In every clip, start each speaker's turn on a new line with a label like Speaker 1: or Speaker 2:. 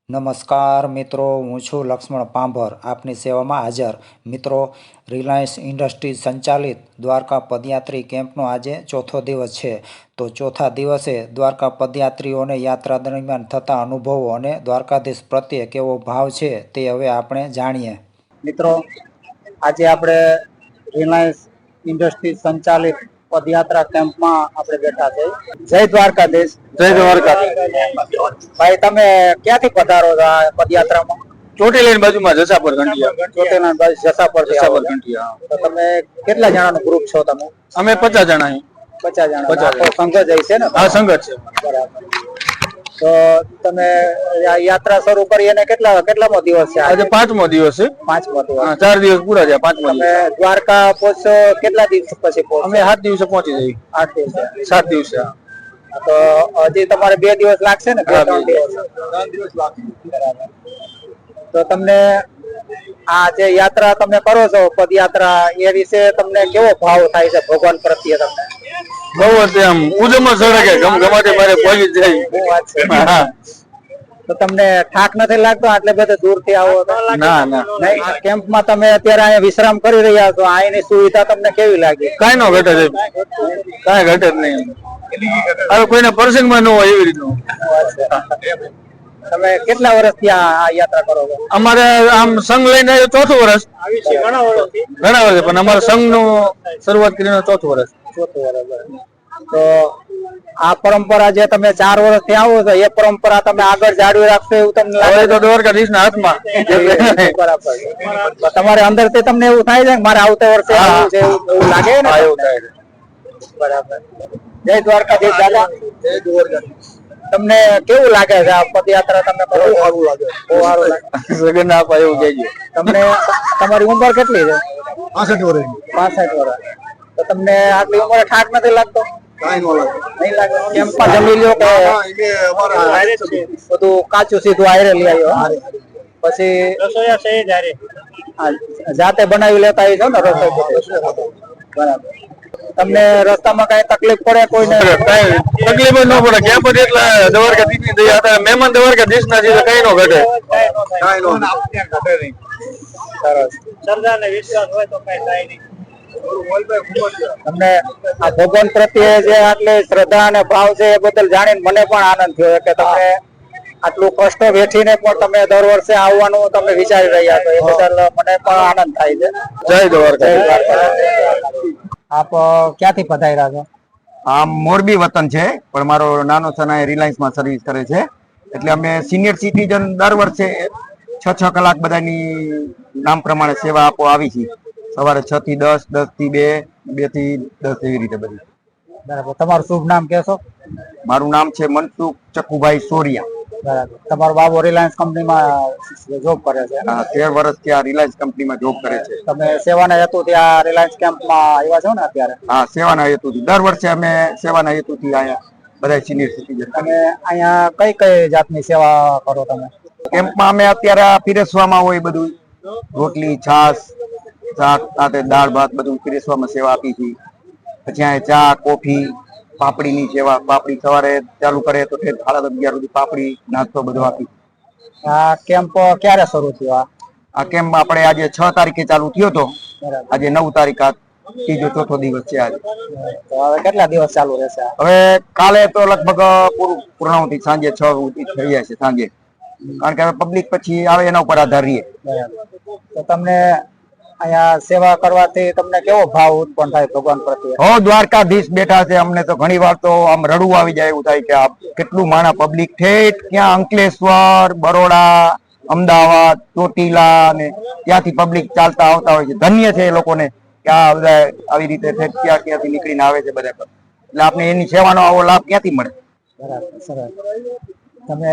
Speaker 1: નમસ્કાર મિત્રો, હું છું લક્ષ્મણ પાંભર, આપની સેવામાં હાજર. મિત્રો, રિલાયન્સ ઇન્ડસ્ટ્રીઝ સંચાલિત દ્વારકા પદયાત્રી કેમ્પનો આજે ચોથો દિવસ છે. તો ચોથા દિવસે દ્વારકા પદયાત્રીઓને યાત્રા દરમિયાન થતા અનુભવો અને દ્વારકાધીશ પ્રત્યે કેવો ભાવ છે તે હવે આપણે જાણીએ. મિત્રો, આજે આપણે રિલાયન્સ ઇન્ડસ્ટ્રીઝ સંચાલિત પદયાત્રા કેમ્પમાં આપણે બેઠા છે. જય દ્વારકાધીશ.
Speaker 2: જય દ્વારકા.
Speaker 1: ભાઈ, તમે ક્યાંથી પધારો છો આ પદયાત્રામાં?
Speaker 2: ચોટીલાની બાજુમાં જસાપર ઘંટિયા.
Speaker 1: ચોટીલા બાજુ જસાપર
Speaker 2: ઘંટિયા.
Speaker 1: તો તમે કેટલા જણાનું ગ્રુપ છો તમે?
Speaker 2: અમે 50 જણા અહીં.
Speaker 1: 50 જણા.
Speaker 2: 50
Speaker 1: સંઘ જાય છે ને?
Speaker 2: હા, સંગત છે.
Speaker 1: બરાબર. તો તમે યાત્રા શરૂ કરી અને કેટલામો દિવસ છે
Speaker 2: આજે 5મો દિવસ છે.
Speaker 1: 5મો દિવસ.
Speaker 2: હા, 4 દિવસ પૂરા થયા. 5મો
Speaker 1: તમે
Speaker 2: દિવસ.
Speaker 1: દ્વારકા પહોંચો કેટલા દિવસ પછી પહોંચો?
Speaker 2: અમે 7 દિવસે પહોંચી જઈએ.
Speaker 1: 8 દિવસે.
Speaker 2: 7 દિવસે.
Speaker 1: તો હજી તમારે 2 દિવસ લાગશે ને? 3 દિવસ.
Speaker 2: 3 દિવસ લાગશે.
Speaker 1: બરાબર. તો તમને આ જે યાત્રા તમે કરો છો પદયાત્રા, એ વિશે તમને કેવો ભાવ થાય છે ભગવાન પ્રત્યે? તમને
Speaker 2: બહુ જ આમ ઉજમાં સળગે ગમાતે મારે પહોંચી જાય.
Speaker 1: શું વાત છે?
Speaker 2: હા.
Speaker 1: તો તમને થાક નથી લાગતો આટલે બધે દૂરથી આવો તો?
Speaker 2: ના ના.
Speaker 1: નહીં. આ કેમ્પમાં તમે અત્યારે અહીંયા વિશ્રામ કરી રહ્યા છો, અહીંની સુવિધા તમને કેવી લાગી?
Speaker 2: કાંઈ નો ઘટે છે. કાંઈ ઘટે જ નહીં. હવે કોઈને પ્રસંગમાં ન હોય એવી રીતનું.
Speaker 1: તમે કેટલા વર્ષથી આ યાત્રા કરો છો?
Speaker 2: અમારે આમ સંઘ લઈને ચોથું વર્ષ. ઘણા વર્ષ પણ અમારા સંઘ નું શરૂઆત કરીને ચોથું વર્ષ.
Speaker 1: તો આ પરંપરા જે તમે 4 વર્ષથી આવો છો, એ પરંપરા તમે આગળ જાળવી રાખશો એવું તમને લાગે?
Speaker 2: તો દ્વારકાધીશ ના હાથમાં.
Speaker 1: બરાબર. તો તમારે અંદર થી તમને એવું થાય છે કે મારે આવતા વર્ષે આવવું છે, એવું લાગે ને?
Speaker 2: એવું થાય છે.
Speaker 1: બરાબર. જય દ્વારકાધીશ દાદા.
Speaker 2: જય દ્વારકાધીશ.
Speaker 1: તમને કેવું લાગે છે આ પદયાત્રા તમે કરો?
Speaker 2: સારું લાગે.
Speaker 1: બહુ સારું લાગે.
Speaker 2: સગન આપા એવું કહેજો.
Speaker 1: તમને તમારી ઉંમર કેટલી છે?
Speaker 2: 65 વર્ષ.
Speaker 1: 65 વર્ષ. તો તમને આટલી ઉંમરે થાક નથી લાગતો?
Speaker 2: કાંઈ નો લાગે.
Speaker 1: નહીં લાગે. કેમ્પમાં જમી લ્યો કે બધું કાચું સીધું આયરે લઈ આવ્યો? પછી જાતે બનાવી લેતા છો ને રસોઈ? બરાબર. તમને રસ્તામાં કઈ તકલીફ પડે કોઈને?
Speaker 2: કાંઈ તકલીફ જ ન પડે. ક્યાં પર એટલે દ્વારકાધીશ ની દયા હતા. મહેમાન દ્વારકાધીશ ના છે, કઈ નો ઘટે. કાંઈ નો ઘટે નહીં.
Speaker 1: સરસ.
Speaker 3: સરદારને વિશ્વાસ હોય તો કઈ થાય નહીં.
Speaker 1: તમને આ ભગવાન પ્રત્યે જે આટલી શ્રદ્ધા અને ભાવ છે એ બદલ જાણીને મને પણ આનંદ થયો કે તમે આટલું કષ્ટ વેઠીને પણ તમે દર વર્ષે આવવાનું તમે વિચારી રહ્યા છો, એ બદલ મને પણ આનંદ થાય છે.
Speaker 2: જય દ્વારકા.
Speaker 1: આપ ક્યાંથી પધાર્યા છો?
Speaker 4: આમ મોરબી વતન છે, પણ મારો નાનો સન રિલાયન્સ માં સર્વિસ કરે છે. એટલે અમે સિનિયર સિટીઝન દર વર્ષે 6 કલાક બધાની નામ પ્રમાણે સેવા આપો આવી છે. સવારે 6 થી 10, 10 થી 2, 2 થી 10 એવી રીતે બધી.
Speaker 1: બરાબર. તમારું શુભ નામ કહેશો?
Speaker 4: મારું નામ છે મનસુખ ચકુભાઈ સોરિયા.
Speaker 1: બરાબર. તમારો બાબો રિલાયન્સ કંપનીમાં જોબ કરે છે?
Speaker 4: 13 વર્ષથી આ રિલાયન્સ કંપનીમાં જોબ કરે છે.
Speaker 1: તમે સેવાના હેતુથી આ રિલાયન્સ કેમ્પમાં આવ્યા છો ને અત્યારે?
Speaker 4: હા, સેવાના હેતુથી દર વર્ષે અમે સેવાના હેતુથી અહીંયા બધા સિનિયર સિટીઝન.
Speaker 1: તમે અહીંયા કઈ કઈ જાતની સેવા કરો તમે
Speaker 4: કેમ્પમાં? અમે અત્યારે પીરસવામાં હોય બધું, રોટલી, છાશ, શાક સાથે દાળ ભાત બધું પીરસવામાં સેવા આપી હતી. પછી અહીંયા ચા, કોફી, પાપડીની સેવા. પાપડી સવારે ચાલુ કરે તો 11:30 સુધી પાપડી નાસ્તો બધો આપી.
Speaker 1: આ કેમ્પ ક્યારે શરૂ થયો?
Speaker 4: આ કેમ્પ આપણે આજે 6 તારીખે ચાલુ થયો હતો. આજે 9 તારીખ, ત્રીજો ચોથો દિવસ છે આજે.
Speaker 1: તો હવે કેટલા દિવસ ચાલુ રહેશે?
Speaker 4: હવે કાલે તો લગભગ પૂર્ણાવતી સાંજે 6 સુધી થઈ જાય છે સાંજે, કારણ કે હવે પબ્લિક પછી આવે એના ઉપર આધાર રહીએ.
Speaker 1: તો તમને અહીંયા સેવા કરવાથી તમને કેવો ભાવ ઉત્પન્ન થાય ભગવાન પ્રત્યે?
Speaker 4: હો, દ્વારકાધીશ બેઠા છે. અમને તો ઘણી વાર તો આમ રડવું આવી જાય એવું થાય કે આ કેટલું માણા પબ્લિક ઠેઠ ક્યાં અંકલેશ્વર, બરોડા, અમદાવાદ, ચોટીલા ને ત્યાંથી પબ્લિક ચાલતા આવતા હોય છે. ધન્ય છે એ લોકોને કે આ બધા આવી રીતે ક્યાંથી નીકળીને આવે છે બધા. એટલે આપણે એની સેવાનો આવો લાભ ક્યાંથી મળે?
Speaker 1: બરાબર. સરસ. તમે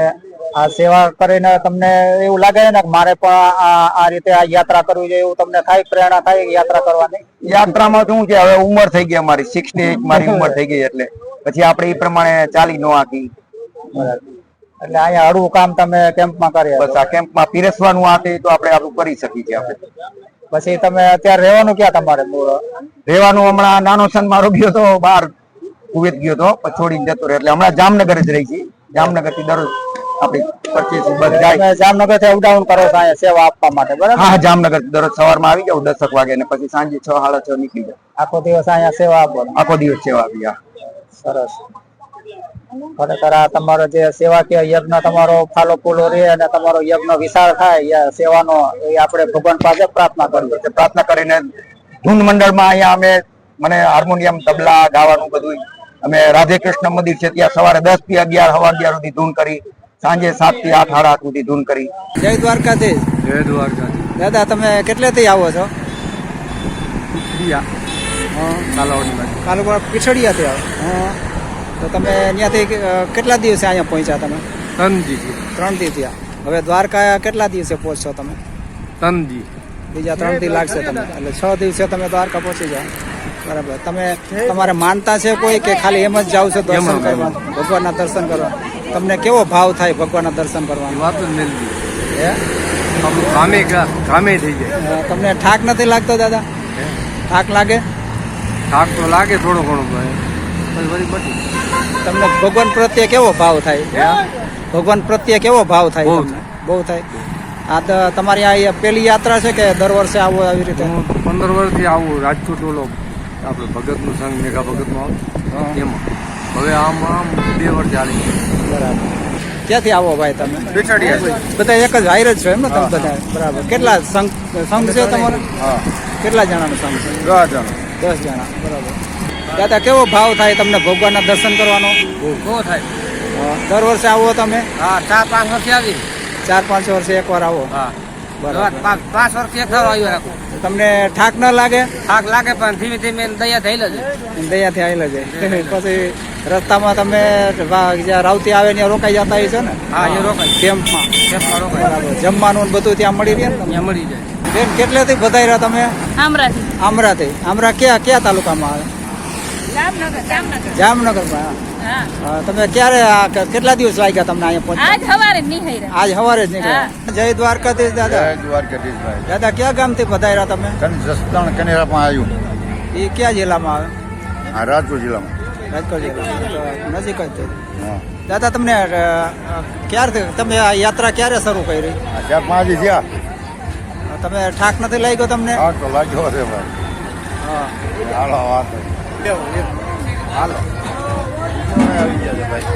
Speaker 1: આ સેવા કરીને તમને એવું લાગે છે ને કે મારે પણ આ રીતે આ યાત્રા કરવી જોઈએ એવું તમને થાય? પ્રેરણા થાય યાત્રા કરવાની?
Speaker 4: યાત્રામાં શું છે, હવે ઉંમર થઈ ગઈ અમારી 68 મારી ઉંમર થઈ ગઈ, એટલે પછી આપણે એ પ્રમાણે ચાલી ન આકી.
Speaker 1: એટલે અહીંયા હળવું કામ તમે કેમ્પમાં કરી?
Speaker 4: બસ આ કેમ્પમાં પીરસવાનું આ તે તો આપણે આપણું કરી શકીએ છીએ આપણે.
Speaker 1: પછી તમે અત્યારે રહેવાનું ક્યાં તમારે?
Speaker 4: રહેવાનું હમણાં નાનો સન મારો ગયો તો બહાર કુવેત ગયો તો, પછી છોડીને જતો રહ્યો. એટલે હમણાં જામનગર જ રહી છે. જામનગર થી દરરોજ આપણી 25 બસ જાય.
Speaker 3: તમે જામનગર થી અપડાઉન કરો છો અહીંયા સેવા આપવા માટે બરાબર?
Speaker 4: હા જામનગર દરરોજ સવારમાં આવી જાવ 10 વાગે ને પછી સાંજે 6 સાડા 6 નીકળી જાવ.
Speaker 3: આખો દિવસ અહીંયા સેવા આપો?
Speaker 4: આખો દિવસ સેવા આપી. હા.
Speaker 3: સરસ. ખરેખર આ તમારો જે સેવાકીય યજ્ઞ તમારો ફાલો ફૂલો રહે અને તમારો યજ્ઞ વિશાળ થાય સેવાનો, એ આપણે ભગવાન પાસે પ્રાર્થના કરીએ.
Speaker 4: એટલે પ્રાર્થના કરીને ધૂન મંડળમાં અહીંયા અમે મને હાર્મોનિયમ તબલા ગાવાનું બધું અમે રાધે કૃષ્ણ મંદિર છે ત્યાં સવારે 10 થી 11 સવા 11 સુધી ધૂન કરી, સાંજે 7 થી 8 સાડા 8 સુધી ધૂન કરી.
Speaker 1: જય દ્વારકાધીશ.
Speaker 2: જય દ્વારકા.
Speaker 1: દાદા તમે કેટલેથી આવો છો? કાલુપુરા પીછડિયાથી આવો? તો તમે ત્યાંથી કેટલા દિવસે અહીંયા પહોંચ્યા તમે? 3 દી થયા. હવે દ્વારકા કેટલા દિવસે પહોંચશો તમે?
Speaker 2: 3 દી.
Speaker 1: બીજા 3 દી લાગશે તમને, એટલે 6 દિવસે તમે દ્વારકા પહોંચી જાઓ. બરાબર. તમે તમારે માનતા છે કોઈ કે ખાલી એમ જ જાવ છો દર્શન કરવા, ભગવાનના દર્શન કરવા? તમને કેવો ભાવ થાય ભગવાનના દર્શન કરવાનો?
Speaker 2: વાત જ મેળવી.
Speaker 1: હે?
Speaker 2: કામે થઈ જાય.
Speaker 1: તમને થાક નથી લાગતો દાદા? થાક લાગે?
Speaker 2: થાક તો લાગે થોડો ઘણો ભાઈ.
Speaker 1: તમને ભગવાન પ્રત્યે કેવો ભાવ થાય? ભગવાન પ્રત્યે કેવો ભાવ થાય તમને? બહુ થાય. આ તો તમારી આ પેલી યાત્રા છે કે દર વર્ષે આવો આવી રીતે?
Speaker 2: હું 15 વર્ષથી આવું. રાજકોટ ઓલો આપણે ભગતનું સંઘ મેઘા ભગતમાં આવું એમાં. હવે આમ 2 વર્ષ ચાલી.
Speaker 1: બરાબર. ક્યાંથી આવો ભાઈ તમે?
Speaker 2: પીછડિયા.
Speaker 1: બધા એક જ હાઈર જ છો એમ ને તમે બધા? બરાબર. કેટલા સંઘ છે તમારો? કેટલા જણાનો સંઘ છે?
Speaker 2: 10 જણા.
Speaker 1: 10 જણા. બરાબર. દાદા કેવો ભાવ થાય તમને ભગવાનના દર્શન કરવાનો?
Speaker 2: બહુ થાય.
Speaker 1: દર વર્ષે આવો તમે?
Speaker 2: હા 4-5 વર્ષથી આવી.
Speaker 1: 4-5 વર્ષે એકવાર આવો?
Speaker 2: હા.
Speaker 1: બરાબર.
Speaker 2: 5 વર્ષથી એક આવ્યો રાખું.
Speaker 1: તમને થાક ન લાગે?
Speaker 2: થાક લાગે પણ ધીમે ધીમે દયા થઈ જાય.
Speaker 1: દયાથી આવેલા જાય. પછી રસ્તામાં તમે જ્યાં રાવતી આવે ત્યાં રોકાઈ જતા હોય છો ને?
Speaker 2: હા એ રોકાય.
Speaker 1: કેમ્પમાં?
Speaker 2: રોકાય.
Speaker 1: બરાબર. જમવાનું ને બધું ત્યાં મળી રહે ને તમને?
Speaker 2: ત્યાં મળી જાય.
Speaker 1: બેન કેટલેથી વધાર્યા તમે?
Speaker 5: આમરાથી.
Speaker 1: આમરાથી. આમરા કયા તાલુકામાં આવે? જામનગરમાં.
Speaker 5: હા.
Speaker 1: તમે ક્યારે કેટલા દિવસ લાગ્યા તમને અહીંયા પહોંચવા?
Speaker 5: આજ સવારે નીકળ્યા.
Speaker 1: આજ સવારે જ નીકળ્યા. જય દ્વારકાધીશ દાદા.
Speaker 6: દ્વારકાધીશભાઈ
Speaker 1: દાદા ક્યાં ગામથી પધાર્યા તમે?
Speaker 6: જસદણ કનેરામાં આવ્યું.
Speaker 1: એ કયા જિલ્લામાં આવે?
Speaker 6: આ રાજકોટ જિલ્લામાં.
Speaker 1: રાજકોટ જિલ્લા નજીક જ છે.
Speaker 6: હા.
Speaker 1: દાદા તમને ક્યારથી તમે આ યાત્રા ક્યારે શરૂ કરી?
Speaker 6: આ 4-5 દી થયા.
Speaker 1: તમે થાક નથી લાગ્યો તમને?
Speaker 6: હા તો લાગ્યો છે ભાઈ.
Speaker 1: હા.
Speaker 6: હાલો વાત. હાલો. આવી ગયા છે ભાઈ.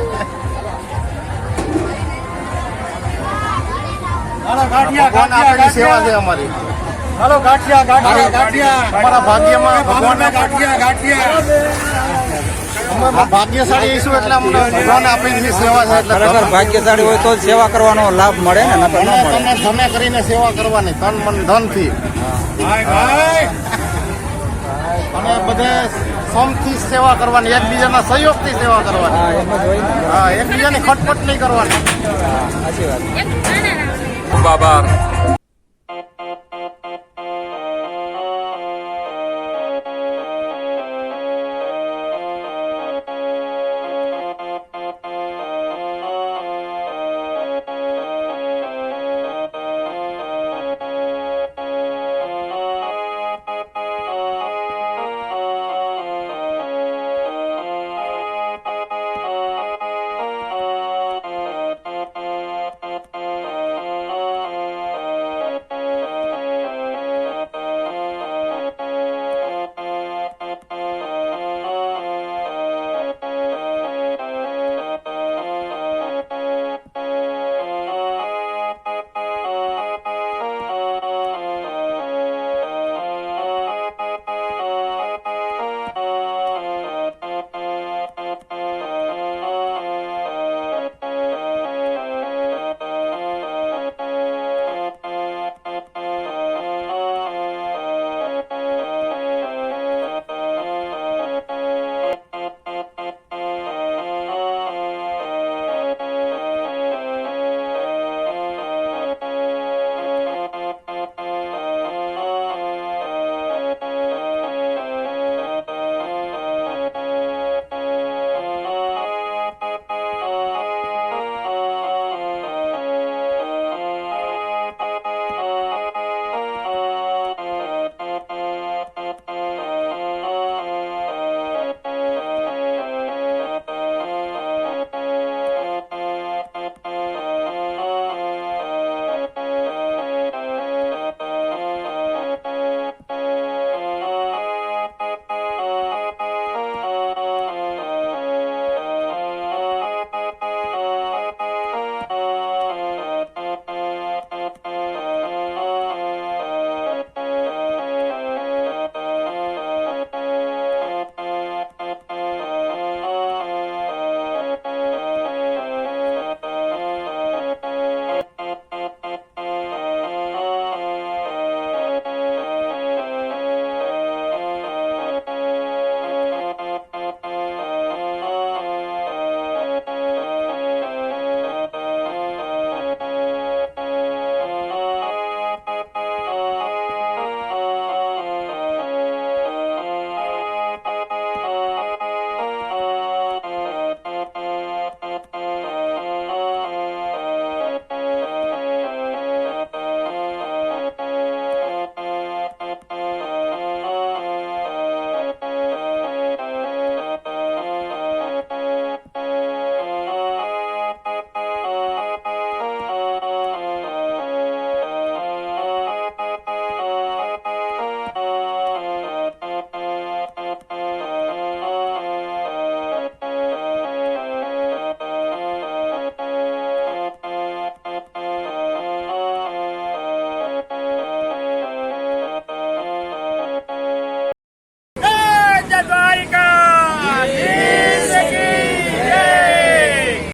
Speaker 6: ભગવાન આપેલી સેવા છે અમારી.
Speaker 3: હાલો ગાંઠિયા.
Speaker 6: અમારા ભાગ્યમાં ભગવાનના ગાંઠિયા. અમે ભાગ્યશાળી છું એટલે અમને ભગવાન આપેલી સેવા છે એટલે
Speaker 1: ખરેખર ભાગ્યશાળી હોય તો જ સેવા કરવાનો લાભ મળે ને, નકર ન મળે.
Speaker 6: તમે કરીને સેવા કરવાની તન મન ધનથી. અને બધે સમથી સેવા કરવાની, એકબીજાના સહયોગથી સેવા કરવાની.
Speaker 1: હા એમ જ હોય ને.
Speaker 6: હા એકબીજાની ખટપટ નહીં કરવાની.
Speaker 1: સાચી વાત.
Speaker 5: એક નાના
Speaker 7: બાબાર